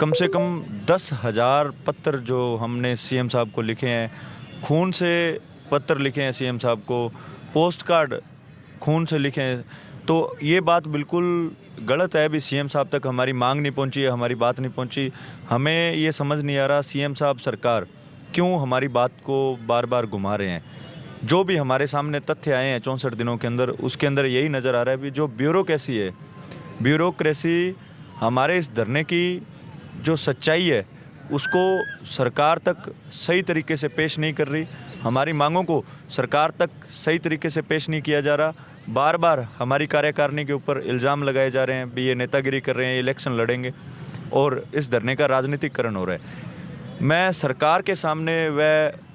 कम से कम 10,000 पत्र जो हमने सीएम साहब को लिखे हैं, खून से पत्र लिखे हैं सीएम साहब को, पोस्ट कार्ड खून से लिखे हैं। तो ये बात बिल्कुल गलत है। अभी सीएम साहब तक हमारी मांग नहीं पहुंची है, हमारी बात नहीं पहुंची। हमें ये समझ नहीं आ रहा सीएम साहब, सरकार क्यों हमारी बात को बार बार घुमा रहे हैं। जो भी हमारे सामने तथ्य आए हैं 64 दिनों के अंदर, उसके अंदर यही नज़र आ रहा है भी जो ब्यूरोक्रेसी है, ब्यूरोक्रेसी हमारे इस धरने की जो सच्चाई है उसको सरकार तक सही तरीके से पेश नहीं कर रही। हमारी मांगों को सरकार तक सही तरीके से पेश नहीं किया जा रहा। बार बार हमारी कार्यकारिणी के ऊपर इल्ज़ाम लगाए जा रहे हैं भी ये नेतागिरी कर रहे हैं, इलेक्शन लड़ेंगे, और इस धरने का राजनीतिकरण हो रहा है। मैं सरकार के सामने व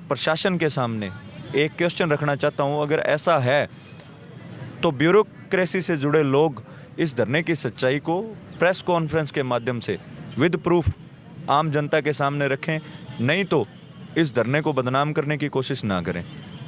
प्रशासन के सामने एक क्वेश्चन रखना चाहता हूँ, अगर ऐसा है तो ब्यूरोक्रेसी से जुड़े लोग इस धरने की सच्चाई को प्रेस कॉन्फ्रेंस के माध्यम से विद प्रूफ आम जनता के सामने रखें, नहीं तो इस धरने को बदनाम करने की कोशिश ना करें।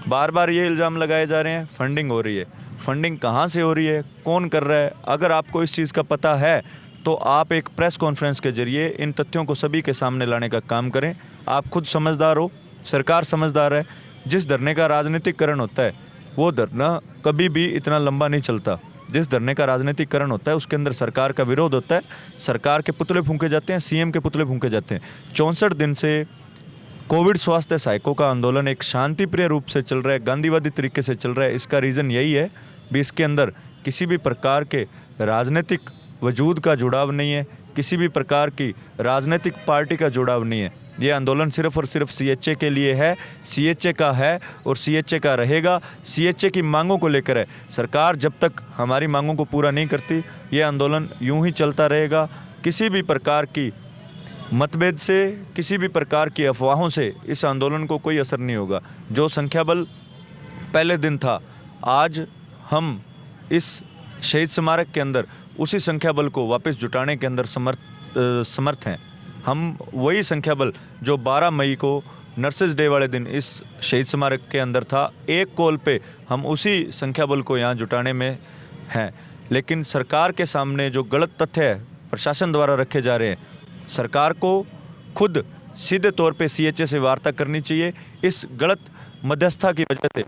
बार बार ये इल्ज़ाम लगाए जा रहे हैं फंडिंग हो रही है। फंडिंग कहाँ से हो रही है, कौन कर रहा है? अगर आपको इस चीज़ का पता है तो आप एक प्रेस कॉन्फ्रेंस के जरिए इन तथ्यों को सभी के सामने लाने का काम करें। आप खुद समझदार हो, सरकार समझदार है। जिस धरने का राजनीतिकरण होता है वो धरना कभी भी इतना लंबा नहीं चलता। जिस धरने का राजनीतिकरण होता है उसके अंदर सरकार का विरोध होता है, सरकार के पुतले फूंके जाते हैं, सीएम के पुतले फूंके जाते हैं। 64 दिन से कोविड स्वास्थ्य सहायकों का आंदोलन एक शांतिप्रिय रूप से चल रहा है, गांधीवादी तरीके से चल रहा है। इसका रीज़न यही है भी इसके अंदर किसी भी प्रकार के राजनीतिक वजूद का जुड़ाव नहीं है, किसी भी प्रकार की राजनीतिक पार्टी का जुड़ाव नहीं है। ये आंदोलन सिर्फ और सिर्फ सीएचए के लिए है, सीएचए का है और सीएचए का रहेगा। सीएचए की मांगों को लेकर है। सरकार जब तक हमारी मांगों को पूरा नहीं करती, ये आंदोलन यूं ही चलता रहेगा। किसी भी प्रकार की मतभेद से, किसी भी प्रकार की अफवाहों से इस आंदोलन को कोई असर नहीं होगा। जो संख्या बल पहले दिन था, आज हम इस शहीद स्मारक के अंदर उसी संख्या बल को वापस जुटाने के अंदर समर्थ हैं। हम वही संख्या बल जो 12 मई को नर्सेज डे वाले दिन इस शहीद स्मारक के अंदर था, एक कॉल पे हम उसी संख्या बल को यहाँ जुटाने में हैं। लेकिन सरकार के सामने जो गलत तथ्य है प्रशासन द्वारा रखे जा रहे हैं, सरकार को खुद सीधे तौर पे सीएचए से वार्ता करनी चाहिए। इस गलत मध्यस्थता की वजह से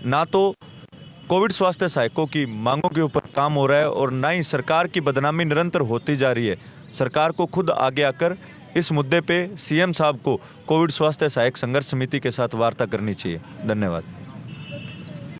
ना तो कोविड स्वास्थ्य सहायकों की मांगों के ऊपर काम हो रहा है और ना ही सरकार की बदनामी निरंतर होती जा रही है। सरकार को खुद आगे आकर इस मुद्दे पे सीएम साहब को कोविड स्वास्थ्य सहायक संघर्ष समिति के साथ वार्ता करनी चाहिए। धन्यवाद।